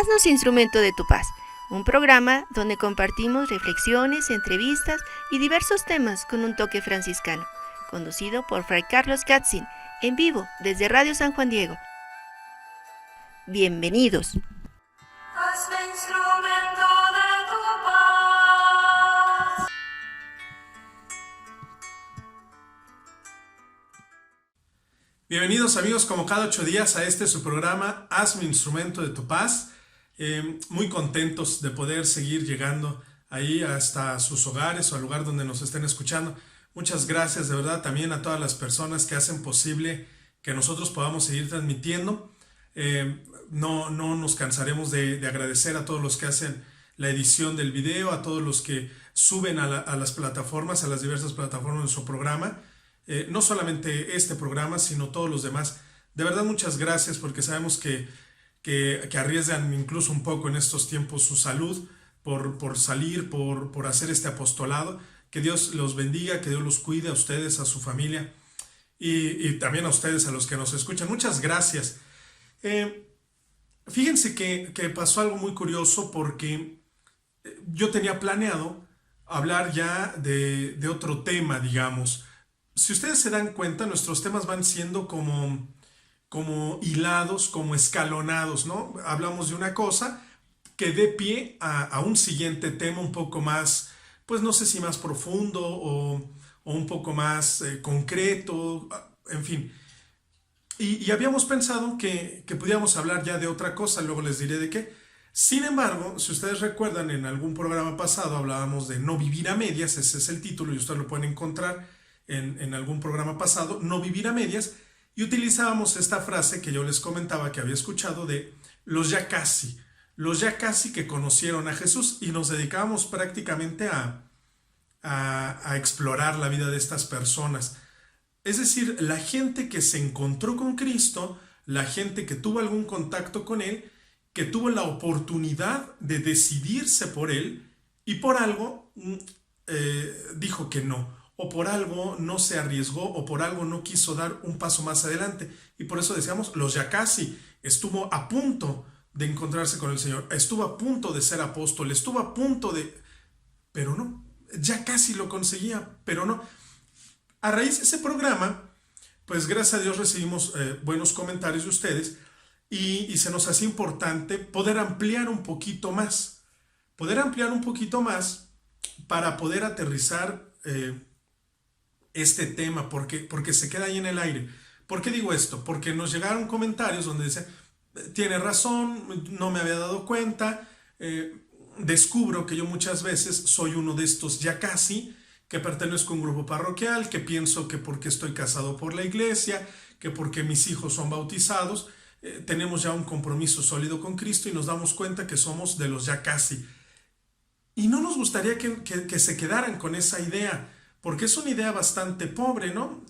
Haznos instrumento de tu paz, un programa donde compartimos reflexiones, entrevistas y diversos temas con un toque franciscano, conducido por Fray Carlos Katzin, en vivo desde Radio San Juan Diego. Bienvenidos. Hazme instrumento de tu paz. Bienvenidos amigos, como cada 8 días a su programa Hazme instrumento de tu paz. Muy contentos de poder seguir llegando ahí hasta sus hogares o al lugar donde nos estén escuchando. Muchas gracias de verdad también a todas las personas que hacen posible que nosotros podamos seguir transmitiendo. No nos cansaremos de agradecer a todos los que hacen la edición del video, a todos los que suben a las plataformas, a las diversas plataformas de su programa. No solamente este programa, sino todos los demás. De verdad, muchas gracias, porque sabemos que arriesgan incluso un poco en estos tiempos su salud por salir, por hacer este apostolado. Que Dios los bendiga, que Dios los cuide a ustedes, a su familia y también a ustedes, a los que nos escuchan. Muchas gracias. Fíjense que pasó algo muy curioso, porque yo tenía planeado hablar ya de otro tema, digamos. Si ustedes se dan cuenta, nuestros temas van siendo como hilados, como escalonados, ¿no? Hablamos de una cosa que dé pie a un siguiente tema un poco más, pues no sé si más profundo o un poco más concreto, en fin. Y habíamos pensado que pudiéramos hablar ya de otra cosa, luego les diré de qué. Sin embargo, si ustedes recuerdan, en algún programa pasado hablábamos de no vivir a medias, ese es el título y ustedes lo pueden encontrar en algún programa pasado, no vivir a medias, y utilizábamos esta frase que yo les comentaba que había escuchado de los ya casi que conocieron a Jesús, y nos dedicábamos prácticamente a explorar la vida de estas personas. Es decir, la gente que se encontró con Cristo, la gente que tuvo algún contacto con Él, que tuvo la oportunidad de decidirse por Él y por algo dijo que no, o por algo no se arriesgó, o por algo no quiso dar un paso más adelante. Y por eso decíamos, los ya casi, estuvo a punto de encontrarse con el Señor, estuvo a punto de ser apóstol, estuvo a punto de... pero no, ya casi lo conseguía, pero no. A raíz de ese programa, pues gracias a Dios recibimos buenos comentarios de ustedes, y se nos hacía importante poder ampliar un poquito más para poder aterrizar este tema, porque se queda ahí en el aire. ¿Por qué digo esto? Porque nos llegaron comentarios donde decían, tiene razón, no me había dado cuenta, descubro que yo muchas veces soy uno de estos ya casi, que pertenezco a un grupo parroquial, que pienso que porque estoy casado por la iglesia, que porque mis hijos son bautizados, tenemos ya un compromiso sólido con Cristo, y nos damos cuenta que somos de los ya casi. Y no nos gustaría que se quedaran con esa idea, porque es una idea bastante pobre, ¿no?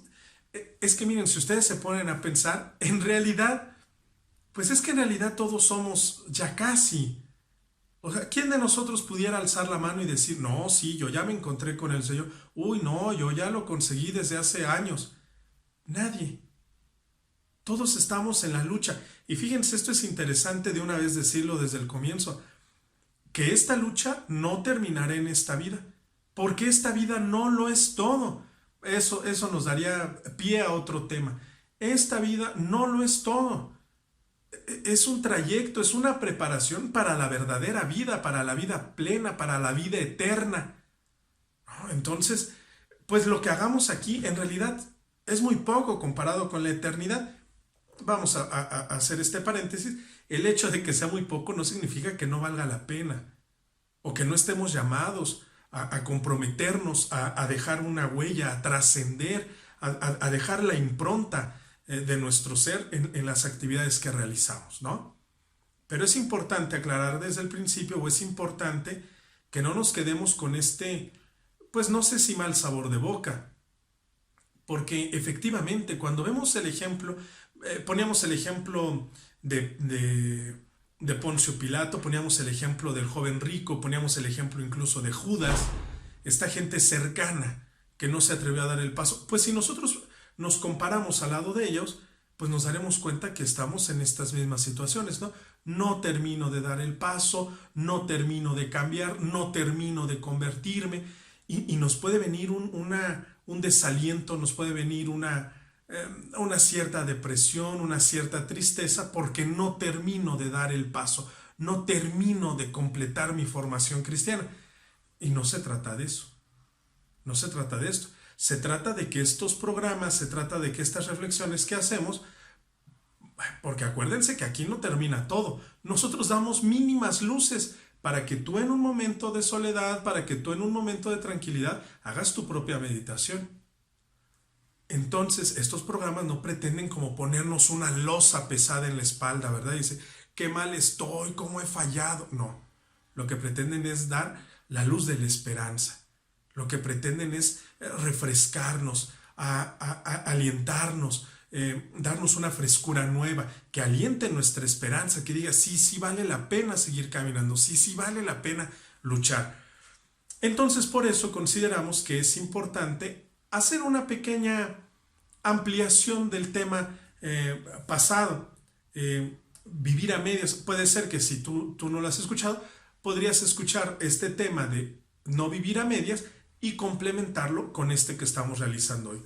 Es que miren, si ustedes se ponen a pensar, en realidad, pues es que en realidad todos somos ya casi. O sea, ¿quién de nosotros pudiera alzar la mano y decir, no, sí, yo ya me encontré con el Señor? Uy, no, yo ya lo conseguí desde hace años. Nadie. Todos estamos en la lucha. Y fíjense, esto es interesante de una vez decirlo desde el comienzo, que esta lucha no terminará en esta vida, porque esta vida no lo es todo. Eso nos daría pie a otro tema. Esta vida no lo es todo. Es un trayecto, es una preparación para la verdadera vida, para la vida plena, para la vida eterna. ¿No? Entonces, pues lo que hagamos aquí en realidad es muy poco comparado con la eternidad. Vamos a hacer este paréntesis. El hecho de que sea muy poco no significa que no valga la pena, o que no estemos llamados a comprometernos, a dejar una huella, a trascender, a dejar la impronta de nuestro ser en las actividades que realizamos, ¿no? Pero es importante aclarar desde el principio, o es importante que no nos quedemos con pues no sé si mal sabor de boca, porque efectivamente cuando vemos el ejemplo, poníamos el ejemplo de Poncio Pilato, poníamos el ejemplo del joven rico, poníamos el ejemplo incluso de Judas, esta gente cercana que no se atrevió a dar el paso. Pues si nosotros nos comparamos al lado de ellos, pues nos daremos cuenta que estamos en estas mismas situaciones, ¿no? No termino de dar el paso, no termino de cambiar, no termino de convertirme y nos puede venir un desaliento, nos puede venir una cierta depresión, una cierta tristeza porque no termino de dar el paso, no termino de completar mi formación cristiana. Y no se trata de eso, no se trata de esto. Se trata de que estos programas, se trata de que estas reflexiones que hacemos, porque acuérdense que aquí no termina todo. Nosotros damos mínimas luces para que tú en un momento de soledad, para que tú en un momento de tranquilidad hagas tu propia meditación. Entonces, estos programas no pretenden como ponernos una losa pesada en la espalda, ¿verdad? Y dice, qué mal estoy, cómo he fallado. No, lo que pretenden es dar la luz de la esperanza. Lo que pretenden es refrescarnos, alientarnos, darnos una frescura nueva, que aliente nuestra esperanza, que diga, sí, sí vale la pena seguir caminando, sí, sí vale la pena luchar. Entonces, por eso consideramos que es importante hacer una pequeña ampliación del tema pasado. Vivir a medias. Puede ser que si tú no lo has escuchado, podrías escuchar este tema de no vivir a medias y complementarlo con este que estamos realizando hoy.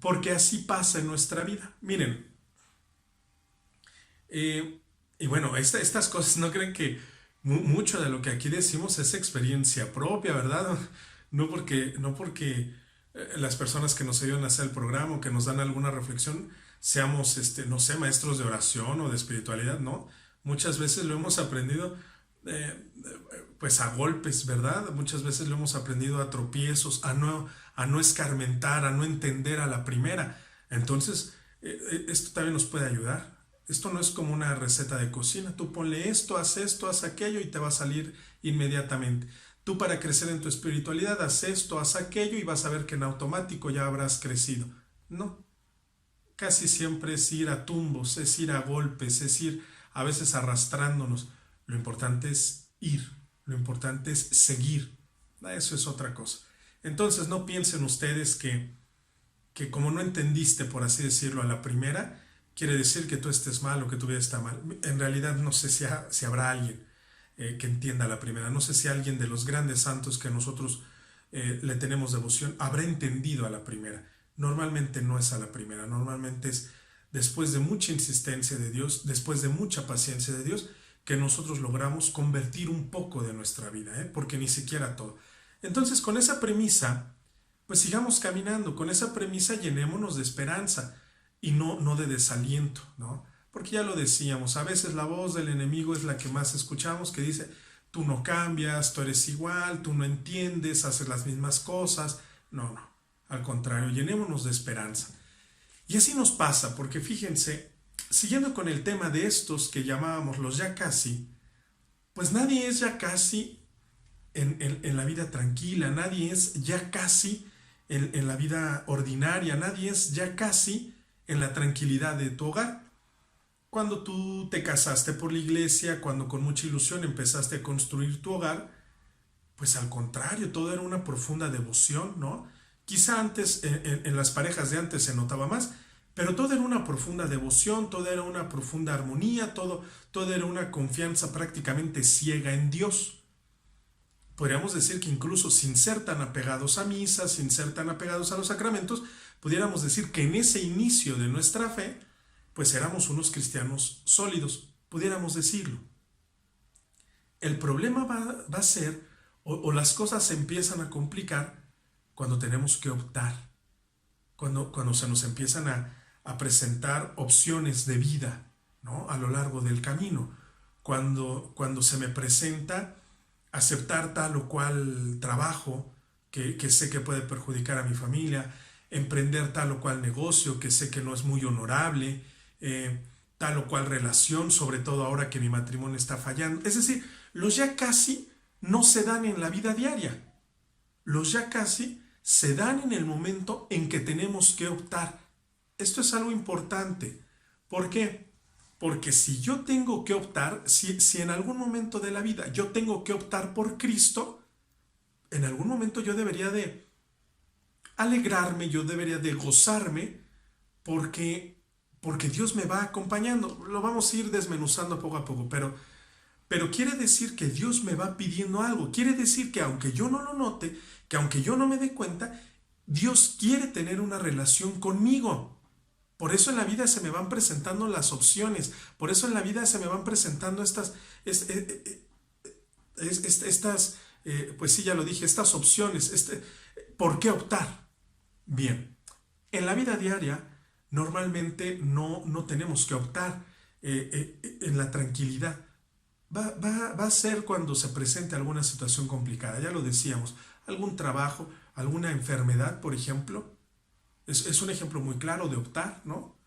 Porque así pasa en nuestra vida. Miren, y bueno, estas cosas no creen que mucho de lo que aquí decimos es experiencia propia, ¿verdad? No porque las personas que nos ayudan a hacer el programa o que nos dan alguna reflexión seamos, no sé, maestros de oración o de espiritualidad, ¿no? Muchas veces lo hemos aprendido pues a golpes, ¿verdad? Muchas veces lo hemos aprendido a tropiezos, a no escarmentar, a no entender a la primera. Entonces, esto también nos puede ayudar. Esto no es como una receta de cocina. Tú ponle esto, haz aquello y te va a salir inmediatamente. Tú para crecer en tu espiritualidad, haz esto, haz aquello y vas a ver que en automático ya habrás crecido. No. Casi siempre es ir a tumbos, es ir a golpes, es ir a veces arrastrándonos. Lo importante es ir, lo importante es seguir. Eso es otra cosa. Entonces no piensen ustedes que como no entendiste, por así decirlo, a la primera, quiere decir que tú estés mal o que tu vida está mal. En realidad no sé si habrá alguien que entienda a la primera. No sé si alguien de los grandes santos que nosotros le tenemos devoción habrá entendido a la primera. Normalmente no es a la primera, normalmente es después de mucha insistencia de Dios, después de mucha paciencia de Dios, que nosotros logramos convertir un poco de nuestra vida, porque ni siquiera todo. Entonces, con esa premisa, pues sigamos caminando, con esa premisa llenémonos de esperanza y no de desaliento, ¿no? Porque ya lo decíamos, a veces la voz del enemigo es la que más escuchamos, que dice, tú no cambias, tú eres igual, tú no entiendes, haces las mismas cosas. No, al contrario, llenémonos de esperanza. Y así nos pasa, porque fíjense, siguiendo con el tema de estos que llamábamos los ya casi, pues nadie es ya casi en la vida tranquila, nadie es ya casi en la vida ordinaria, nadie es ya casi en la tranquilidad de tu hogar. Cuando tú te casaste por la iglesia, cuando con mucha ilusión empezaste a construir tu hogar, pues al contrario, todo era una profunda devoción, ¿no? Quizá antes, en las parejas de antes se notaba más, pero todo era una profunda devoción, todo era una profunda armonía, todo era una confianza prácticamente ciega en Dios. Podríamos decir que incluso sin ser tan apegados a misa, sin ser tan apegados a los sacramentos, pudiéramos decir que en ese inicio de nuestra fe, pues éramos unos cristianos sólidos, pudiéramos decirlo. El problema va a ser, o las cosas se empiezan a complicar cuando tenemos que optar, cuando se nos empiezan a presentar opciones de vida, ¿no? A lo largo del camino, cuando se me presenta aceptar tal o cual trabajo que sé que puede perjudicar a mi familia, emprender tal o cual negocio que sé que no es muy honorable, tal o cual relación, sobre todo ahora que mi matrimonio está fallando. Es decir, los ya casi no se dan en la vida diaria. Los ya casi se dan en el momento en que tenemos que optar. Esto es algo importante. ¿Por qué? Porque si yo tengo que optar, si en algún momento de la vida yo tengo que optar por Cristo, en algún momento yo debería de alegrarme, yo debería de gozarme, porque porque Dios me va acompañando. Lo vamos a ir desmenuzando poco a poco, pero quiere decir que Dios me va pidiendo algo. Quiere decir que aunque yo no lo note, que aunque yo no me dé cuenta, Dios quiere tener una relación conmigo. Por eso en la vida se me van presentando las opciones. Por eso en la vida se me van presentando pues sí, ya lo dije, estas opciones. ¿Por qué optar? Bien, en la vida diaria normalmente no tenemos que optar en la tranquilidad. Va a ser cuando se presente alguna situación complicada, ya lo decíamos, algún trabajo, alguna enfermedad, por ejemplo. Es un ejemplo muy claro de optar, ¿no?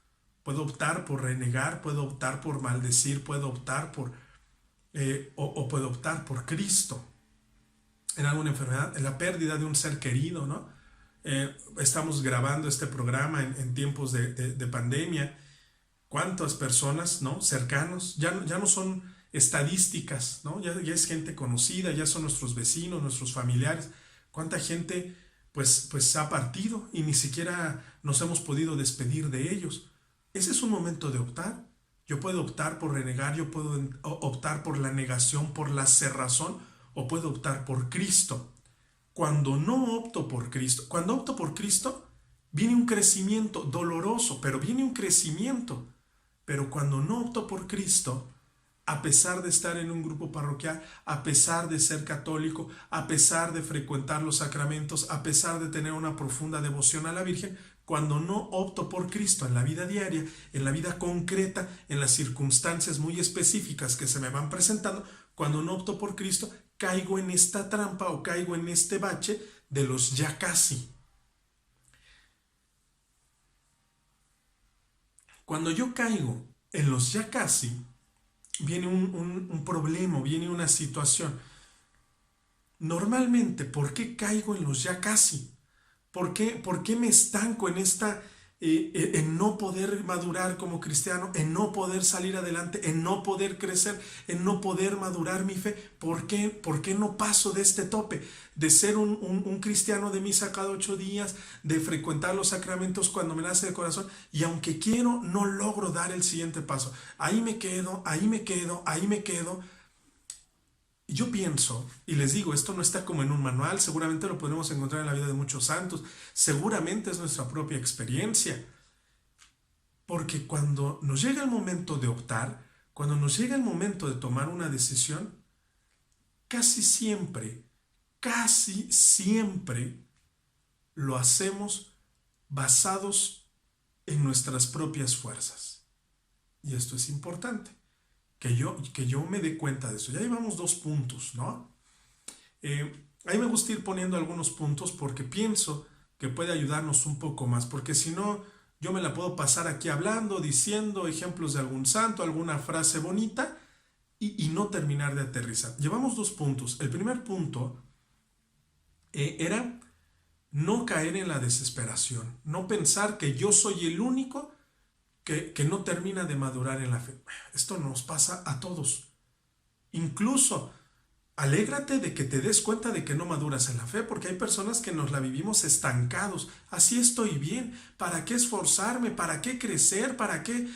Puedo optar por renegar, puedo optar por maldecir, puedo optar o puedo optar por Cristo en alguna enfermedad, en la pérdida de un ser querido, ¿no? Estamos grabando este programa en tiempos de pandemia. ¿Cuántas personas, ¿no? Cercanos, ya no son estadísticas, ¿no? Ya es gente conocida, ya son nuestros vecinos, nuestros familiares. ¿Cuánta gente pues ha partido y ni siquiera nos hemos podido despedir de ellos? Ese es un momento de optar. Yo puedo optar por renegar, yo puedo optar por la negación, por la cerrazón, o puedo optar por Cristo. Cuando no opto por Cristo, cuando opto por Cristo, viene un crecimiento doloroso, pero viene un crecimiento. Pero cuando no opto por Cristo, a pesar de estar en un grupo parroquial, a pesar de ser católico, a pesar de frecuentar los sacramentos, a pesar de tener una profunda devoción a la Virgen, cuando no opto por Cristo en la vida diaria, en la vida concreta, en las circunstancias muy específicas que se me van presentando, cuando no opto por Cristo, caigo en esta trampa o caigo en este bache de los ya casi. Cuando yo caigo en los ya casi, viene un problema, viene una situación. Normalmente, ¿por qué caigo en los ya casi? ¿Por qué me estanco en no poder madurar como cristiano, en no poder salir adelante, en no poder crecer, en no poder madurar mi fe? ¿Por qué no paso de este tope? De ser un cristiano de misa cada 8 días, de frecuentar los sacramentos cuando me nace de corazón, y aunque quiero, no logro dar el siguiente paso. Ahí me quedo. Yo pienso, y les digo, esto no está como en un manual, seguramente lo podemos encontrar en la vida de muchos santos, seguramente es nuestra propia experiencia, porque cuando nos llega el momento de optar, cuando nos llega el momento de tomar una decisión, casi siempre lo hacemos basados en nuestras propias fuerzas. Y esto es importante. Que yo me dé cuenta de eso. Ya llevamos 2 puntos, ¿no? Ahí me gusta ir poniendo algunos puntos porque pienso que puede ayudarnos un poco más, porque si no, yo me la puedo pasar aquí hablando, diciendo ejemplos de algún santo, alguna frase bonita y no terminar de aterrizar. Llevamos 2 puntos. El primer punto era no caer en la desesperación, no pensar que yo soy el único que no termina de madurar en la fe. Esto nos pasa a todos. Incluso, alégrate de que te des cuenta de que no maduras en la fe, porque hay personas que nos la vivimos estancados. Así estoy bien. ¿Para qué esforzarme? ¿Para qué crecer? ¿Para qué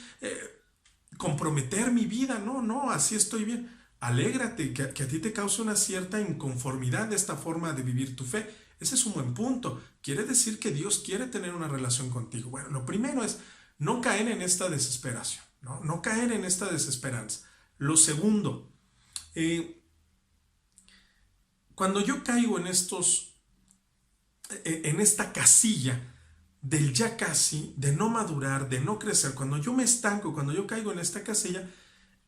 comprometer mi vida? No, así estoy bien. Alégrate que a ti te causa una cierta inconformidad de esta forma de vivir tu fe. Ese es un buen punto. Quiere decir que Dios quiere tener una relación contigo. Bueno, lo primero es no caer en esta desesperación, no caer en esta desesperanza. Lo segundo, cuando yo caigo en esta casilla del ya casi, de no madurar, de no crecer, cuando yo me estanco, cuando yo caigo en esta casilla,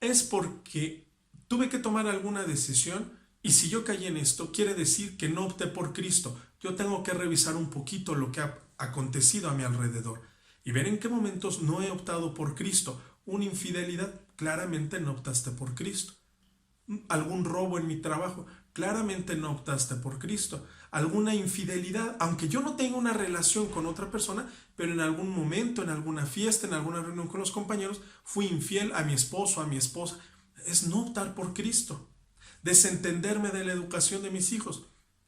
es porque tuve que tomar alguna decisión, y si yo caí en esto, quiere decir que no opté por Cristo. Yo tengo que revisar un poquito lo que ha acontecido a mi alrededor y ver en qué momentos no he optado por Cristo. Una infidelidad, claramente no optaste por Cristo. Algún robo en mi trabajo, claramente no optaste por Cristo. Alguna infidelidad, aunque yo no tenga una relación con otra persona, pero en algún momento, en alguna fiesta, en alguna reunión con los compañeros, fui infiel a mi esposo, a mi esposa. Es no optar por Cristo. Desentenderme de la educación de mis hijos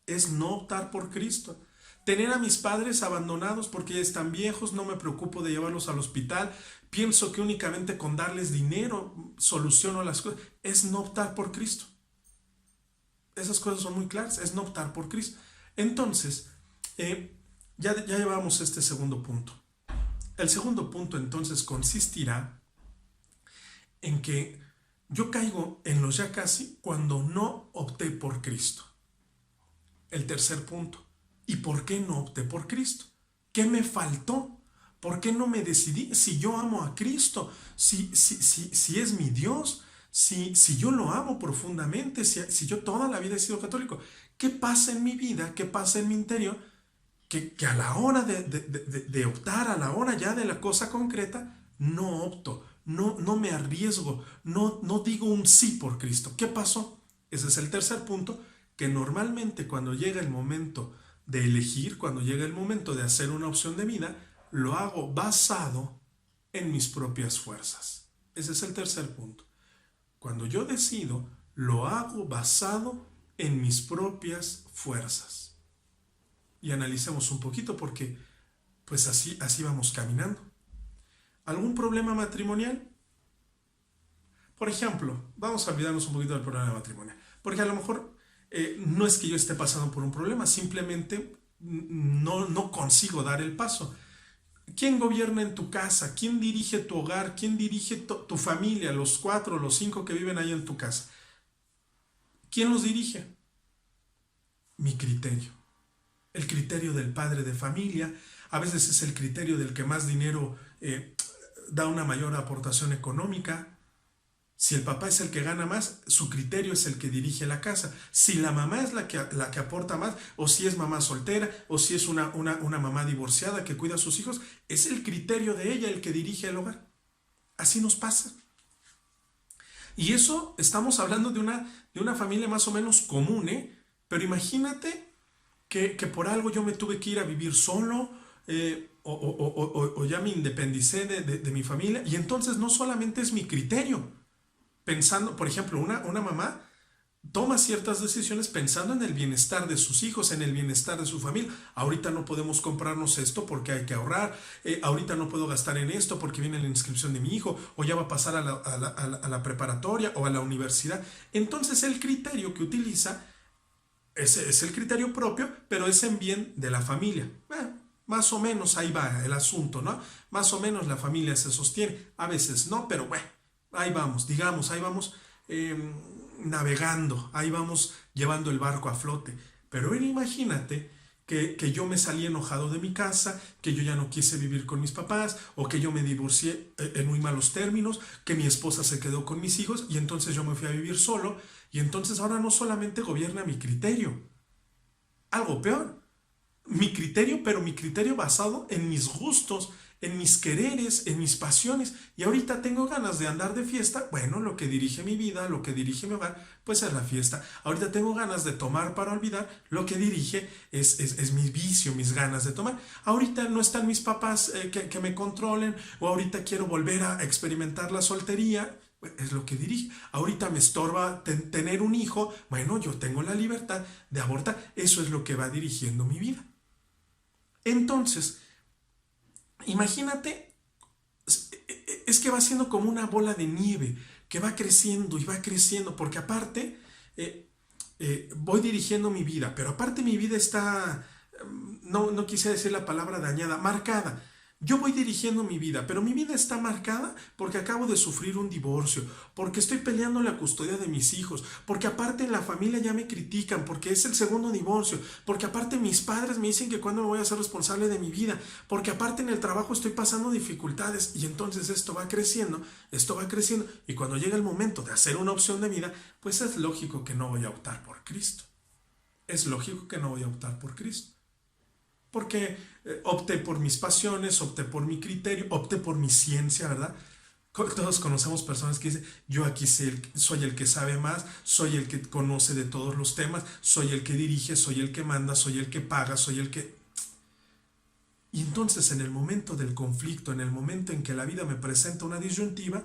es no optar por Cristo. Tener a mis padres abandonados porque ya están viejos, no me preocupo de llevarlos al hospital, pienso que únicamente con darles dinero soluciono las cosas, es no optar por Cristo. Esas cosas son muy claras, es no optar por Cristo. Entonces, ya llevamos este segundo punto. El segundo punto entonces consistirá en que yo caigo en los ya casi cuando no opté por Cristo. El tercer punto. ¿Y por qué no opté por Cristo? ¿Qué me faltó? ¿Por qué no me decidí? Si yo amo a Cristo, si es mi Dios, si yo lo amo profundamente, si yo toda la vida he sido católico, ¿qué pasa en mi vida? ¿Qué pasa en mi interior? Que a la hora de optar, a la hora ya de la cosa concreta, no opto, no me arriesgo, no digo un sí por Cristo. ¿Qué pasó? Ese es el tercer punto, que normalmente cuando llega el momento de elegir, cuando llega el momento de hacer una opción de vida, lo hago basado en mis propias fuerzas. Ese es el tercer punto. Cuando yo decido, lo hago basado en mis propias fuerzas. Y analicemos un poquito porque pues así vamos caminando. ¿Algún problema matrimonial? Por ejemplo, vamos a olvidarnos un poquito del problema matrimonial. Porque a lo mejor no es que yo esté pasando por un problema, simplemente no consigo dar el paso. ¿Quién gobierna en tu casa? ¿Quién dirige tu hogar? ¿Quién dirige tu familia? Los 4, los 5 que viven ahí en tu casa. ¿Quién los dirige? Mi criterio. El criterio del padre de familia. A veces es el criterio del que más dinero da una mayor aportación económica. Si el papá es el que gana más, su criterio es el que dirige la casa. Si la mamá es la que aporta más, o si es mamá soltera, o si es una mamá divorciada que cuida a sus hijos, es el criterio de ella el que dirige el hogar. Así nos pasa. Y eso estamos hablando de una familia más o menos común, ¿eh? Pero imagínate que por algo yo me tuve que ir a vivir solo, o ya me independicé de mi familia, y entonces no solamente es mi criterio. Pensando, por ejemplo, una mamá toma ciertas decisiones pensando en el bienestar de sus hijos, en el bienestar de su familia. Ahorita no podemos comprarnos esto porque hay que ahorrar, ahorita no puedo gastar en esto porque viene la inscripción de mi hijo, o ya va a pasar a la preparatoria o a la universidad. Entonces el criterio que utiliza es el criterio propio, pero es en bien de la familia. Más o menos ahí va el asunto, ¿no? Más o menos la familia se sostiene, a veces no, pero bueno. Ahí vamos, digamos, ahí vamos navegando, ahí vamos llevando el barco a flote. Pero imagínate que yo me salí enojado de mi casa, que yo ya no quise vivir con mis papás, o que yo me divorcié en muy malos términos, que mi esposa se quedó con mis hijos y entonces yo me fui a vivir solo, y entonces ahora no solamente gobierna mi criterio, algo peor, mi criterio, pero mi criterio basado en mis gustos, en mis quereres, en mis pasiones, y ahorita tengo ganas de andar de fiesta. Bueno, lo que dirige mi vida, lo que dirige mi hogar, pues es la fiesta. Ahorita tengo ganas de tomar para olvidar, lo que dirige es mi vicio, mis ganas de tomar. Ahorita no están mis papás que me controlen, o ahorita quiero volver a experimentar la soltería, es lo que dirige. Ahorita me estorba tener un hijo, bueno, yo tengo la libertad de abortar. Eso es lo que va dirigiendo mi vida. Entonces, imagínate, es que va siendo como una bola de nieve que va creciendo y va creciendo, porque aparte voy dirigiendo mi vida, pero aparte mi vida está, no quise decir la palabra dañada, marcada. Yo voy dirigiendo mi vida, pero mi vida está marcada porque acabo de sufrir un divorcio, porque estoy peleando la custodia de mis hijos, porque aparte en la familia ya me critican, porque es el segundo divorcio, porque aparte mis padres me dicen que cuándo me voy a ser responsable de mi vida, porque aparte en el trabajo estoy pasando dificultades, y entonces esto va creciendo, y cuando llega el momento de hacer una opción de vida, pues es lógico que no voy a optar por Cristo. Es lógico que no voy a optar por Cristo. Porque opté por mis pasiones, opté por mi criterio, opté por mi ciencia, ¿verdad? Todos conocemos personas que dicen, yo aquí soy el que sabe más, soy el que conoce de todos los temas, soy el que dirige, soy el que manda, soy el que paga, soy el que... Y entonces en el momento del conflicto, en el momento en que la vida me presenta una disyuntiva,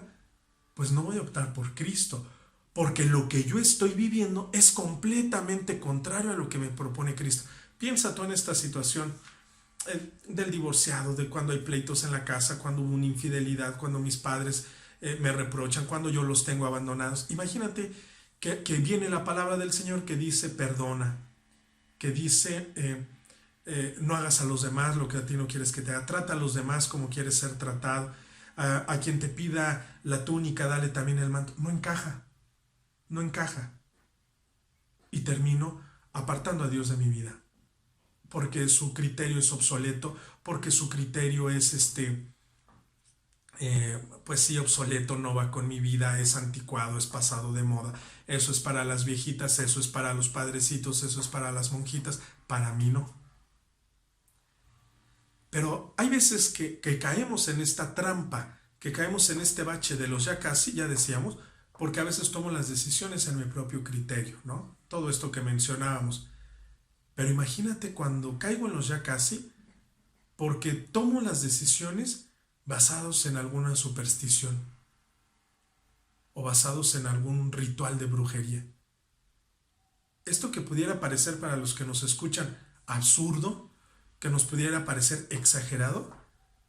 pues no voy a optar por Cristo, porque lo que yo estoy viviendo es completamente contrario a lo que me propone Cristo. Piensa tú en esta situación del divorciado, de cuando hay pleitos en la casa, cuando hubo una infidelidad, cuando mis padres me reprochan, cuando yo los tengo abandonados. Imagínate que viene la palabra del Señor que dice perdona, que dice no hagas a los demás lo que a ti no quieres que te haga, trata a los demás como quieres ser tratado, a quien te pida la túnica, dale también el manto. No encaja, no encaja. Y termino apartando a Dios de mi vida, porque su criterio es obsoleto, porque su criterio es pues sí, obsoleto, no va con mi vida, es anticuado, es pasado de moda. Eso es para las viejitas, eso es para los padrecitos, eso es para las monjitas, para mí no. Pero hay veces que caemos en esta trampa, que caemos en este bache de los ya casi, ya decíamos, porque a veces tomo las decisiones en mi propio criterio, ¿no? Todo esto que mencionábamos. Pero imagínate cuando caigo en los ya casi, porque tomo las decisiones basados en alguna superstición o basados en algún ritual de brujería. Esto que pudiera parecer para los que nos escuchan absurdo, que nos pudiera parecer exagerado,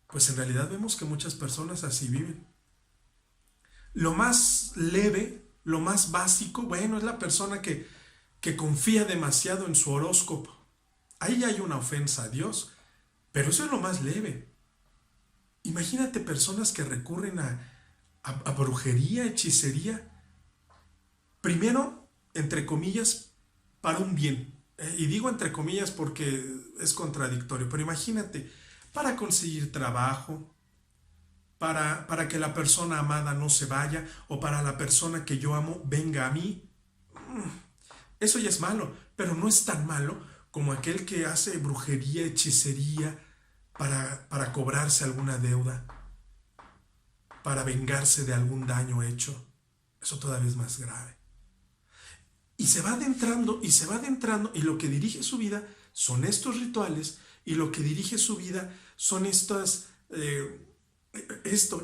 pues en realidad vemos que muchas personas así viven. Lo más leve, lo más básico, bueno, es la persona que confía demasiado en su horóscopo. Ahí ya hay una ofensa a Dios, pero eso es lo más leve. Imagínate personas que recurren a brujería, hechicería, primero, entre comillas, para un bien. Y digo entre comillas porque es contradictorio, pero imagínate, para conseguir trabajo, para que la persona amada no se vaya, o para la persona que yo amo venga a mí. Eso ya es malo, pero no es tan malo como aquel que hace brujería, hechicería, para cobrarse alguna deuda, para vengarse de algún daño hecho. Eso todavía es más grave. Y se va adentrando, y se va adentrando, y lo que dirige su vida son estos rituales, y lo que dirige su vida son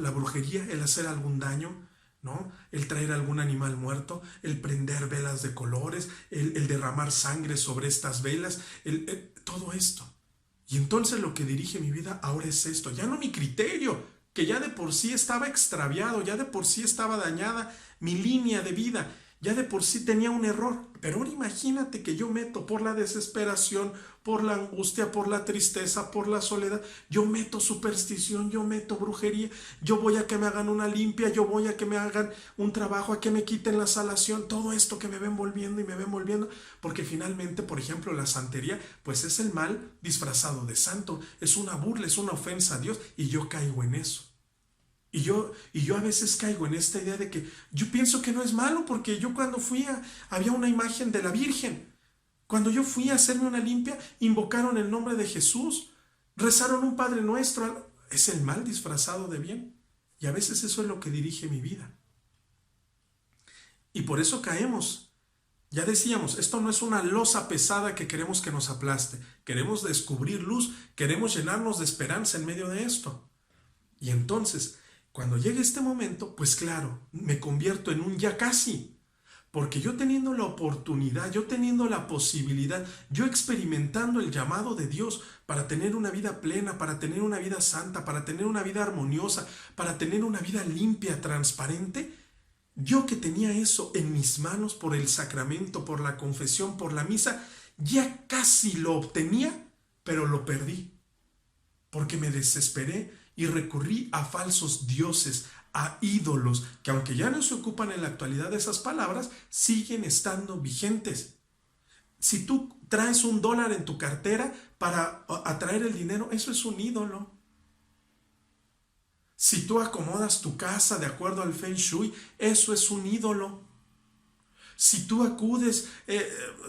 la brujería, el hacer algún daño, ¿no? El traer algún animal muerto, el prender velas de colores, el derramar sangre sobre estas velas, todo esto. Y entonces lo que dirige mi vida ahora es esto, ya no mi criterio, que ya de por sí estaba extraviado, ya de por sí estaba dañada mi línea de vida, ya de por sí tenía un error. Pero ahora imagínate que yo meto por la desesperación, por la angustia, por la tristeza, por la soledad, yo meto superstición, yo meto brujería, yo voy a que me hagan una limpia, yo voy a que me hagan un trabajo, a que me quiten la salación, todo esto que me va envolviendo y me va envolviendo, porque finalmente, por ejemplo, la santería, pues es el mal disfrazado de santo, es una burla, es una ofensa a Dios, y yo caigo en eso. Y yo a veces caigo en esta idea de que yo pienso que no es malo, porque yo cuando había una imagen de la Virgen. Cuando yo fui a hacerme una limpia, invocaron el nombre de Jesús, rezaron un Padre Nuestro. Es el mal disfrazado de bien. Y a veces eso es lo que dirige mi vida. Y por eso caemos. Ya decíamos, esto no es una losa pesada que queremos que nos aplaste. Queremos descubrir luz, queremos llenarnos de esperanza en medio de esto. Y entonces, cuando llegue este momento, pues claro, me convierto en un ya casi. Porque yo teniendo la oportunidad, yo teniendo la posibilidad, yo experimentando el llamado de Dios para tener una vida plena, para tener una vida santa, para tener una vida armoniosa, para tener una vida limpia, transparente, yo que tenía eso en mis manos por el sacramento, por la confesión, por la misa, ya casi lo obtenía, pero lo perdí. Porque me desesperé y recurrí a falsos dioses, a ídolos, que aunque ya no se ocupan en la actualidad de esas palabras, siguen estando vigentes. Si tú traes $1 en tu cartera para atraer el dinero, eso es un ídolo. Si tú acomodas tu casa de acuerdo al Feng Shui, eso es un ídolo. Si tú acudes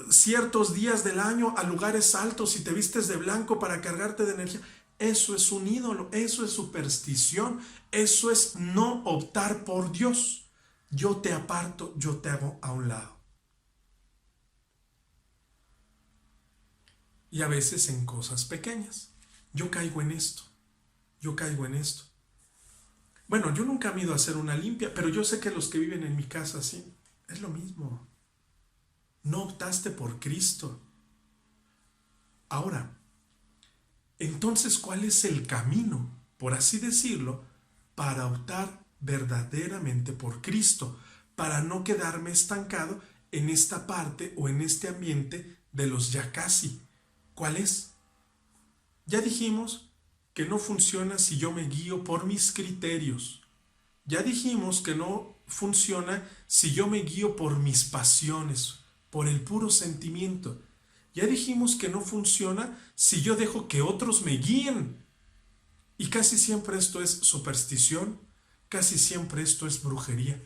ciertos días del año a lugares altos y te vistes de blanco para cargarte de energía, eso es un ídolo, eso es superstición, eso es no optar por Dios. Yo te aparto, yo te hago a un lado. Y a veces en cosas pequeñas. Yo caigo en esto, yo caigo en esto. Bueno, yo nunca me he ido a hacer una limpia, pero yo sé que los que viven en mi casa sí, es lo mismo. No optaste por Cristo. Ahora, entonces, ¿cuál es el camino, por así decirlo, para optar verdaderamente por Cristo? Para no quedarme estancado en esta parte o en este ambiente de los ya casi. ¿Cuál es? Ya dijimos que no funciona si yo me guío por mis criterios. Ya dijimos que no funciona si yo me guío por mis pasiones, por el puro sentimiento. Ya dijimos que no funciona si yo dejo que otros me guíen. Y casi siempre esto es superstición, casi siempre esto es brujería.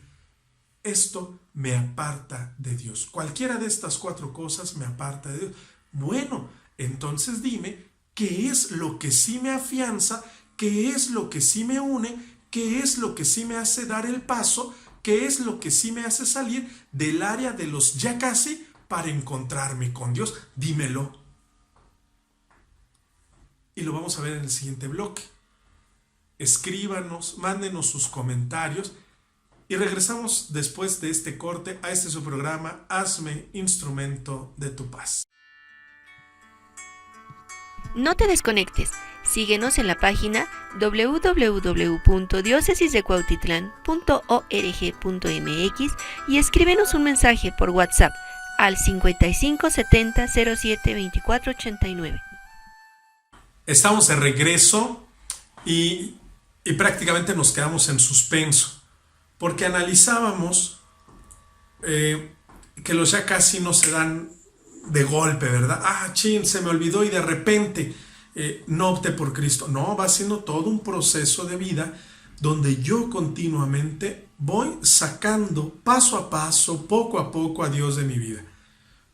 Esto me aparta de Dios. Cualquiera de estas 4 cosas me aparta de Dios. Bueno, entonces dime, ¿qué es lo que sí me afianza? ¿Qué es lo que sí me une? ¿Qué es lo que sí me hace dar el paso? ¿Qué es lo que sí me hace salir del área de los ya casi para encontrarme con Dios? Dímelo. Y lo vamos a ver en el siguiente bloque. Escríbanos, mándenos sus comentarios y regresamos después de este corte a este su programa Hazme instrumento de tu paz. No te desconectes. Síguenos en la página www.diocesisdecuautitlán.org.mx y escríbenos un mensaje por WhatsApp al 55 70 07 24 89. Estamos de regreso y prácticamente nos quedamos en suspenso porque analizábamos que los ya casi no se dan de golpe, ¿verdad? Chin, se me olvidó y de repente no opté por Cristo. No, va siendo todo un proceso de vida donde yo continuamente voy sacando paso a paso, poco a poco a Dios de mi vida.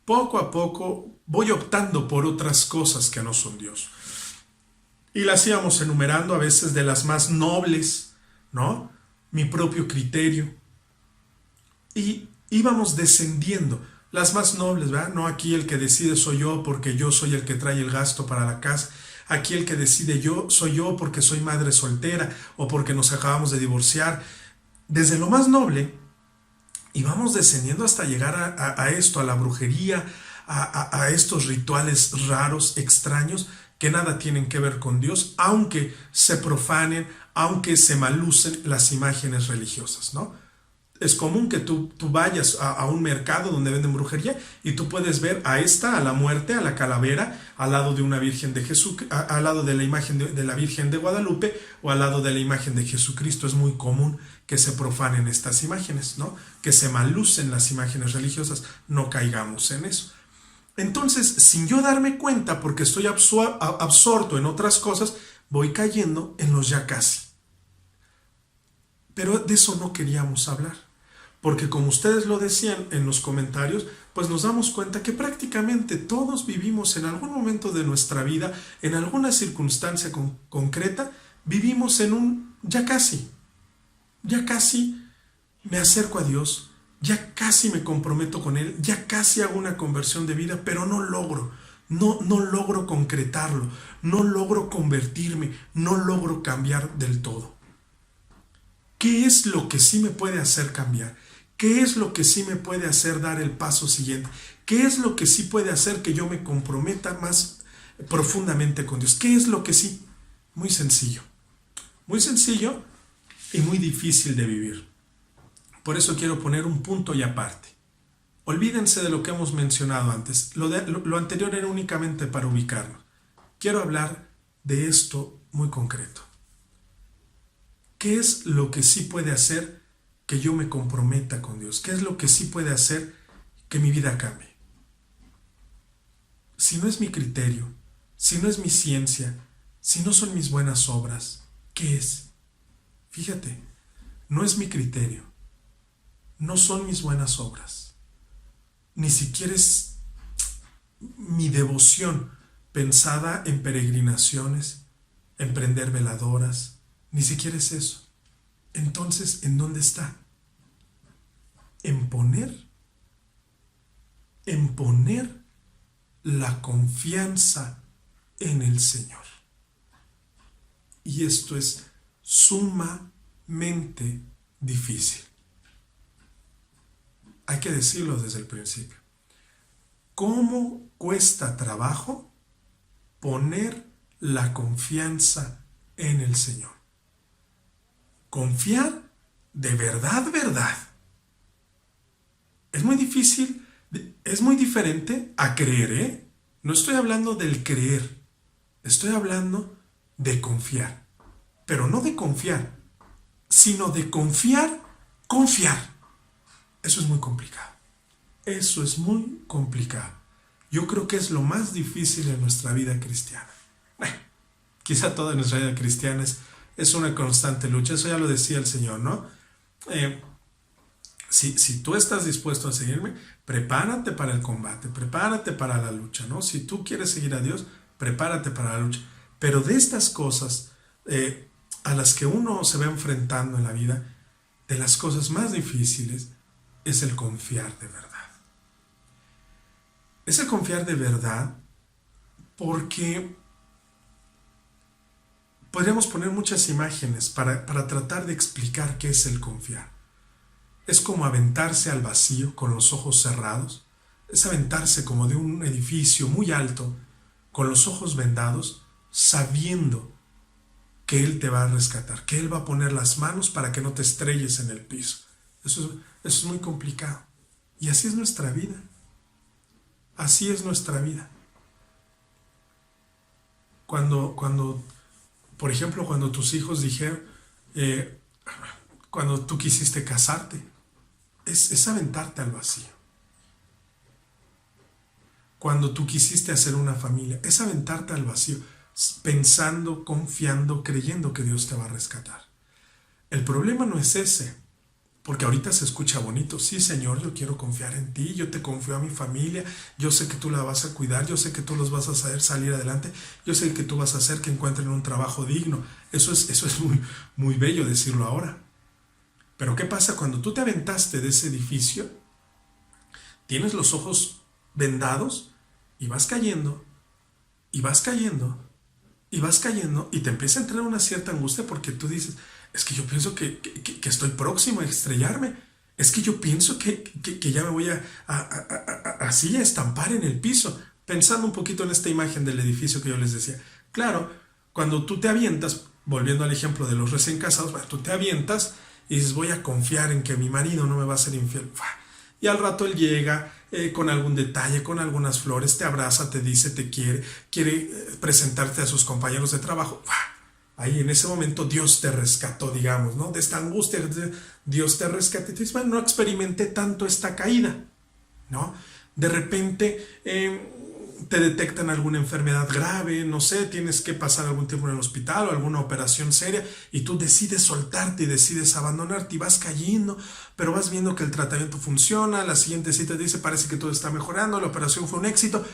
Poco a poco voy optando por otras cosas que no son Dios. Y las íbamos enumerando a veces de las más nobles, ¿no? Mi propio criterio. Y íbamos descendiendo. Las más nobles, ¿verdad? No, aquí el que decide soy yo porque yo soy el que trae el gasto para la casa. Aquí el que decide soy yo porque soy madre soltera o porque nos acabamos de divorciar. Desde lo más noble, y vamos descendiendo hasta llegar a esto, a la brujería, a estos rituales raros, extraños, que nada tienen que ver con Dios, aunque se profanen, aunque se malucen las imágenes religiosas, ¿no? Es común que tú vayas a un mercado donde venden brujería y tú puedes ver a la muerte, a la calavera, al lado de una Virgen de Jesús, al lado de la imagen de la Virgen de Guadalupe o al lado de la imagen de Jesucristo. Es muy común que se profanen estas imágenes, ¿no? Que se malucen las imágenes religiosas. No caigamos en eso. Entonces, sin yo darme cuenta, porque estoy absorto en otras cosas, voy cayendo en los ya casi. Pero de eso no queríamos hablar, porque como ustedes lo decían en los comentarios, pues nos damos cuenta que prácticamente todos vivimos en algún momento de nuestra vida, en alguna circunstancia concreta, vivimos en un ya casi me acerco a Dios, ya casi me comprometo con Él, ya casi hago una conversión de vida, pero no logro concretarlo, no logro convertirme, no logro cambiar del todo. ¿Qué es lo que sí me puede hacer cambiar? ¿Qué es lo que sí me puede hacer dar el paso siguiente? ¿Qué es lo que sí puede hacer que yo me comprometa más profundamente con Dios? ¿Qué es lo que sí? Muy sencillo y muy difícil de vivir. Por eso quiero poner un punto y aparte. Olvídense de lo que hemos mencionado antes. Lo anterior era únicamente para ubicarnos. Quiero hablar de esto muy concreto. ¿Qué es lo que sí puede hacer que yo me comprometa con Dios? ¿Qué es lo que sí puede hacer que mi vida cambie? Si no es mi criterio, si no es mi ciencia, si no son mis buenas obras, ¿qué es? Fíjate, no es mi criterio, no son mis buenas obras, ni siquiera es mi devoción pensada en peregrinaciones, en prender veladoras. Ni siquiera es eso. Entonces, ¿en dónde está? En poner la confianza en el Señor. Y esto es sumamente difícil. Hay que decirlo desde el principio. ¿Cómo cuesta trabajo poner la confianza en el Señor. Confiar de verdad, verdad. Es muy difícil, es muy diferente a creer, ¿eh? No estoy hablando del creer, estoy hablando de confiar. Pero no de confiar, sino de confiar. Eso es muy complicado. Eso es muy complicado. Yo creo que es lo más difícil en nuestra vida cristiana. Bueno, quizá toda nuestra vida cristiana es una constante lucha. Eso ya lo decía el Señor, ¿no? Si tú estás dispuesto a seguirme, prepárate para el combate, prepárate para la lucha, ¿no? Si tú quieres seguir a Dios, prepárate para la lucha. Pero de estas cosas a las que uno se va enfrentando en la vida, de las cosas más difíciles es el confiar de verdad. Es el confiar de verdad porque podríamos poner muchas imágenes para tratar de explicar qué es el confiar. Es como aventarse al vacío con los ojos cerrados. Es aventarse como de un edificio muy alto con los ojos vendados, sabiendo que Él te va a rescatar, que Él va a poner las manos para que no te estrelles en el piso. Eso es muy complicado. Y así es nuestra vida. Así es nuestra vida. Cuando por ejemplo, cuando tus hijos dijeron, cuando tú quisiste casarte, es aventarte al vacío. Cuando tú quisiste hacer una familia, es aventarte al vacío, pensando, confiando, creyendo que Dios te va a rescatar. El problema no es ese, porque ahorita se escucha bonito. Sí, Señor, yo quiero confiar en ti, yo te confío a mi familia, yo sé que tú la vas a cuidar, yo sé que tú los vas a hacer salir adelante, yo sé que tú vas a hacer que encuentren un trabajo digno. Eso es muy, muy bello decirlo ahora. Pero ¿qué pasa cuando tú te aventaste de ese edificio? Tienes los ojos vendados y vas cayendo, y vas cayendo, y vas cayendo, y te empieza a entrar una cierta angustia porque tú dices, es que yo pienso que estoy próximo a estrellarme, es que yo pienso que ya me voy así a estampar en el piso, pensando un poquito en esta imagen del edificio que yo les decía. Claro, cuando tú te avientas, volviendo al ejemplo de los recién casados, bueno, tú te avientas y dices, voy a confiar en que mi marido no me va a ser infiel. Y al rato él llega con algún detalle, con algunas flores, te abraza, te dice, te quiere presentarte a sus compañeros de trabajo. Ahí en ese momento Dios te rescató, digamos, ¿no? De esta angustia, Dios te rescató. Y tú dices, bueno, no experimenté tanto esta caída, ¿no? De repente te detectan alguna enfermedad grave, no sé, tienes que pasar algún tiempo en el hospital o alguna operación seria y tú decides soltarte y decides abandonarte y vas cayendo, pero vas viendo que el tratamiento funciona, la siguiente cita te dice, parece que todo está mejorando, la operación fue un éxito,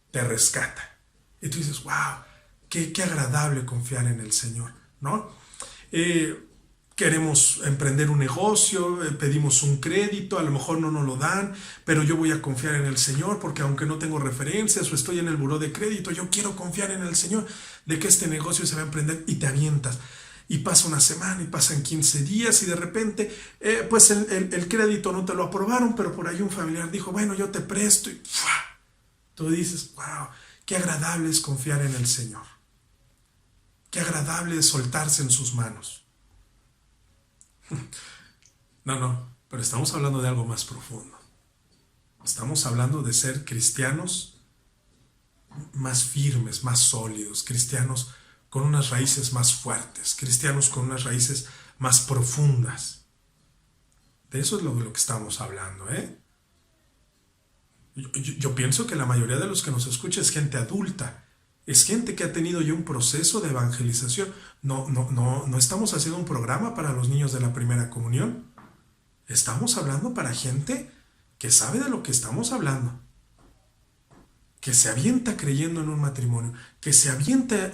te rescata. Y tú dices, wow, qué agradable confiar en el Señor, ¿no? Queremos emprender un negocio, pedimos un crédito, a lo mejor no nos lo dan, pero yo voy a confiar en el Señor porque aunque no tengo referencias o estoy en el buró de crédito, yo quiero confiar en el Señor de que este negocio se va a emprender y te avientas. Y pasa una semana y pasan 15 días y de repente pues el crédito no te lo aprobaron, pero por ahí un familiar dijo, bueno, yo te presto y tú dices, wow, qué agradable es confiar en el Señor. Qué agradable es soltarse en sus manos. No, pero estamos hablando de algo más profundo. Estamos hablando de ser cristianos más firmes, más sólidos, cristianos con unas raíces más fuertes, cristianos con unas raíces más profundas. De eso es de lo que estamos hablando, ¿eh? Yo pienso que la mayoría de los que nos escucha es gente adulta. Es gente que ha tenido ya un proceso de evangelización. No estamos haciendo un programa para los niños de la primera comunión. Estamos hablando para gente que sabe de lo que estamos hablando. Que se avienta creyendo en un matrimonio. Que se avienta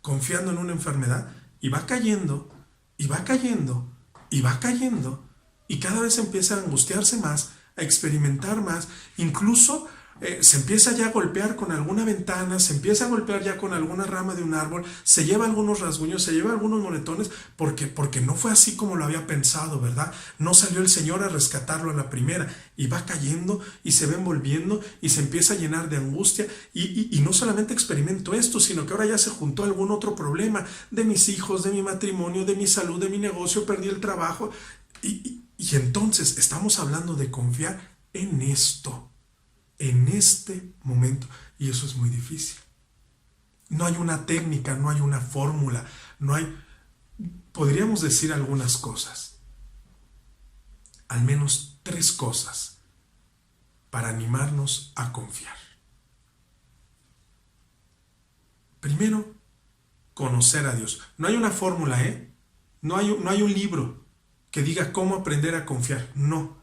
confiando en una enfermedad. Y va cayendo, y va cayendo, y va cayendo. Y cada vez empieza a angustiarse más, a experimentar más. Incluso se empieza ya a golpear con alguna ventana, se empieza a golpear ya con alguna rama de un árbol, se lleva algunos rasguños, se lleva algunos moretones, porque no fue así como lo había pensado, ¿verdad? No salió el Señor a rescatarlo a la primera, y va cayendo y se va envolviendo y se empieza a llenar de angustia, y no solamente experimento esto, sino que ahora ya se juntó algún otro problema de mis hijos, de mi matrimonio, de mi salud, de mi negocio, perdí el trabajo, y entonces estamos hablando de confiar en esto, en este momento, y eso es muy difícil. No hay una técnica, no hay una fórmula, podríamos decir algunas cosas, al menos 3 cosas para animarnos a confiar. Primero, conocer a Dios. No hay una fórmula, no hay un libro que diga cómo aprender a confiar, no.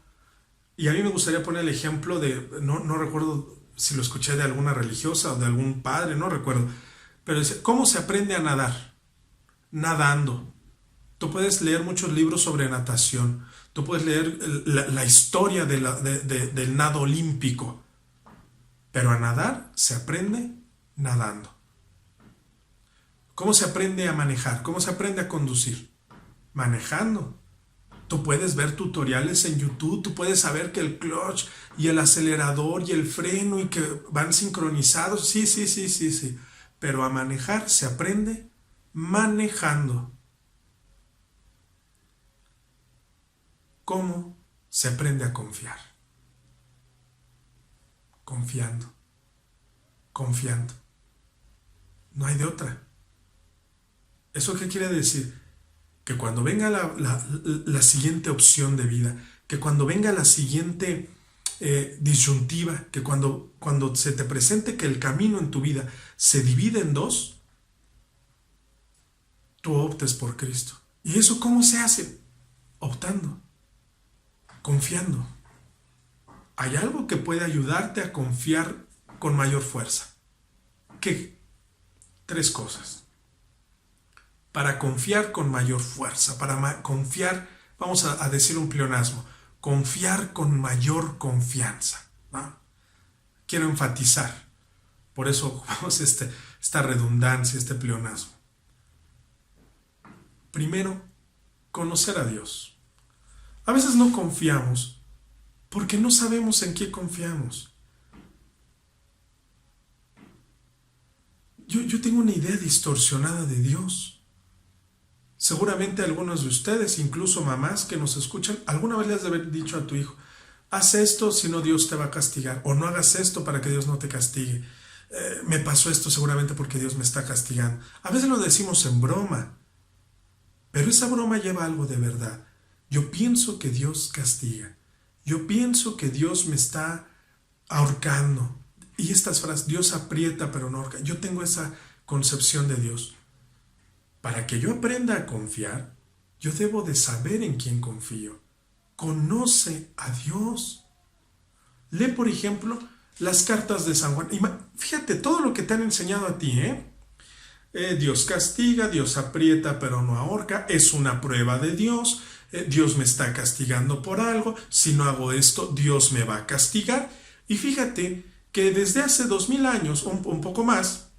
Y a mí me gustaría poner el ejemplo de, no recuerdo si lo escuché de alguna religiosa o de algún padre, no recuerdo, pero dice, ¿cómo se aprende a nadar? Nadando. Tú puedes leer muchos libros sobre natación, tú puedes leer la historia del nado olímpico, pero a nadar se aprende nadando. ¿Cómo se aprende a manejar? ¿Cómo se aprende a conducir? Manejando. Tú puedes ver tutoriales en YouTube, tú puedes saber que el clutch y el acelerador y el freno y que van sincronizados, sí. Pero a manejar se aprende manejando. ¿Cómo se aprende a confiar? Confiando. No hay de otra. ¿Eso qué quiere decir? Que cuando venga la siguiente opción de vida, que cuando venga la siguiente disyuntiva, que cuando se te presente que el camino en tu vida se divide en 2, tú optes por Cristo. ¿Y eso cómo se hace? Optando, confiando. Hay algo que puede ayudarte a confiar con mayor fuerza. ¿Qué? 3 cosas. Para confiar con mayor fuerza, para confiar, vamos a decir un pleonasmo, confiar con mayor confianza, ¿no? Quiero enfatizar, por eso ocupamos esta redundancia, este pleonasmo. Primero, conocer a Dios. A veces no confiamos porque no sabemos en qué confiamos. Yo tengo una idea distorsionada de Dios. Seguramente algunos de ustedes, incluso mamás que nos escuchan, alguna vez le has de haber dicho a tu hijo, haz esto, si no Dios te va a castigar, o no hagas esto para que Dios no te castigue. Me pasó esto seguramente porque Dios me está castigando. A veces lo decimos en broma, pero esa broma lleva algo de verdad. Yo pienso que Dios castiga. Yo pienso que Dios me está ahorcando. Y estas frases, Dios aprieta pero no ahorca. Yo tengo esa concepción de Dios. Para que yo aprenda a confiar, yo debo de saber en quién confío. Conoce a Dios. Lee, por ejemplo, las cartas de San Juan. Fíjate todo lo que te han enseñado a ti, Dios castiga, Dios aprieta pero no ahorca, es una prueba de Dios, Dios me está castigando por algo, si no hago esto, Dios me va a castigar. Y fíjate que desde hace 2000 años, un poco más,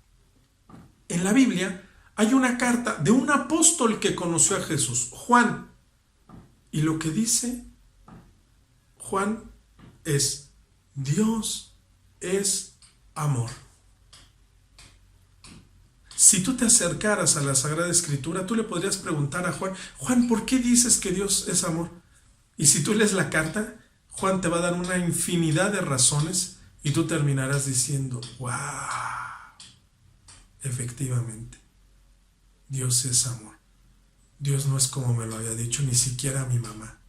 en la Biblia, hay una carta de un apóstol que conoció a Jesús, Juan. Y lo que dice Juan es, Dios es amor. Si tú te acercaras a la Sagrada Escritura, tú le podrías preguntar a Juan, Juan, ¿por qué dices que Dios es amor? Y si tú lees la carta, Juan te va a dar una infinidad de razones y tú terminarás diciendo, wow, efectivamente. Dios es amor. Dios no es como me lo había dicho ni siquiera mi mamá.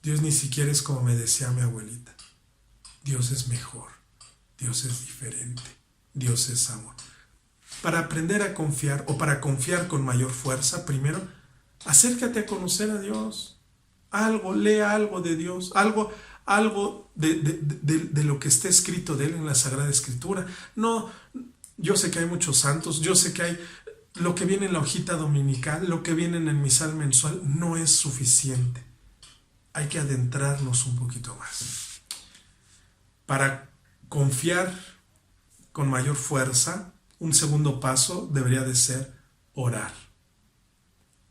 Dios ni siquiera es como me decía mi abuelita. Dios es mejor. Dios es diferente. Dios es amor. Para aprender a confiar o para confiar con mayor fuerza, primero, acércate a conocer a Dios. Lee algo de Dios, algo de lo que está escrito de Él en la Sagrada Escritura. No, yo sé que hay muchos santos, yo sé que hay lo que viene en la hojita dominical, lo que viene en el misal mensual, no es suficiente. Hay que adentrarnos un poquito más. Para confiar con mayor fuerza, un segundo paso debería de ser orar.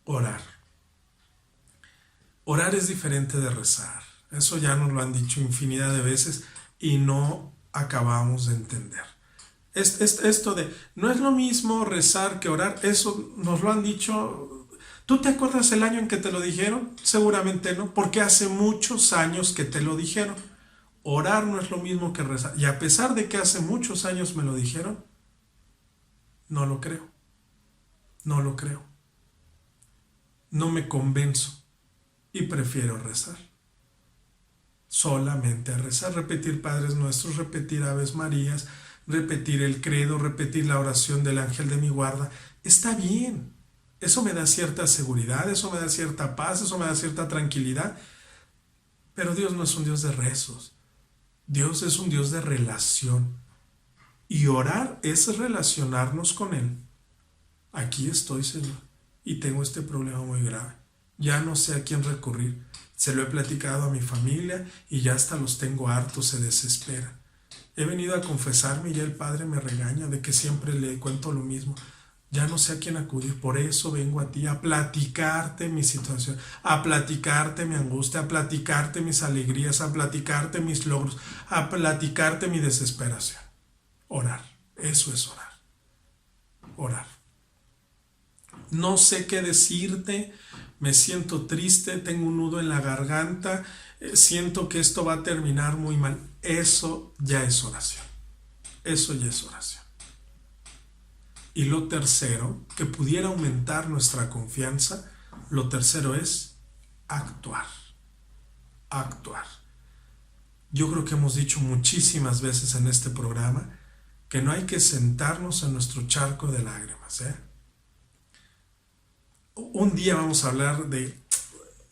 Orar. Orar es diferente de rezar. Eso ya nos lo han dicho infinidad de veces y no acabamos de entender. Esto de no es lo mismo rezar que orar, eso nos lo han dicho. ¿Tú te acuerdas el año en que te lo dijeron? Seguramente no, porque hace muchos años que te lo dijeron. Orar no es lo mismo que rezar. Y a pesar de que hace muchos años me lo dijeron, no lo creo. No lo creo. No me convenzo y prefiero rezar. Solamente a rezar, repetir Padres Nuestros, repetir Aves Marías, repetir el credo, repetir la oración del ángel de mi guarda. Está bien. Eso me da cierta seguridad, eso me da cierta paz, eso me da cierta tranquilidad. Pero Dios no es un Dios de rezos. Dios es un Dios de relación. Y orar es relacionarnos con Él. Aquí estoy, Señor, y tengo este problema muy grave. Ya no sé a quién recurrir. Se lo he platicado a mi familia y ya hasta los tengo hartos, se desesperan. He venido a confesarme y ya el Padre me regaña de que siempre le cuento lo mismo. Ya no sé a quién acudir, por eso vengo a ti a platicarte mi situación, a platicarte mi angustia, a platicarte mis alegrías, a platicarte mis logros, a platicarte mi desesperación. Orar, eso es orar. Orar. No sé qué decirte, me siento triste, tengo un nudo en la garganta, siento que esto va a terminar muy mal. Eso ya es oración. Eso ya es oración. Y lo tercero, que pudiera aumentar nuestra confianza, lo tercero es actuar. Actuar. Yo creo que hemos dicho muchísimas veces en este programa que no hay que sentarnos en nuestro charco de lágrimas, Un día vamos a hablar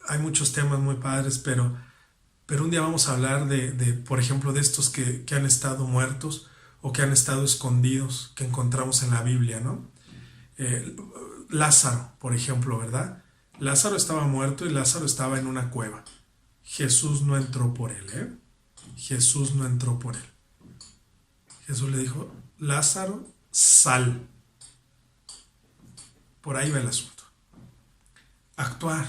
hay muchos temas muy padres, pero un día vamos a hablar por ejemplo, de estos que han estado muertos o que han estado escondidos, que encontramos en la Biblia, ¿no? Lázaro, por ejemplo, ¿verdad? Lázaro estaba muerto y Lázaro estaba en una cueva. Jesús no entró por él, Jesús no entró por él. Jesús le dijo, Lázaro, sal. Por ahí va el asunto. Actuar,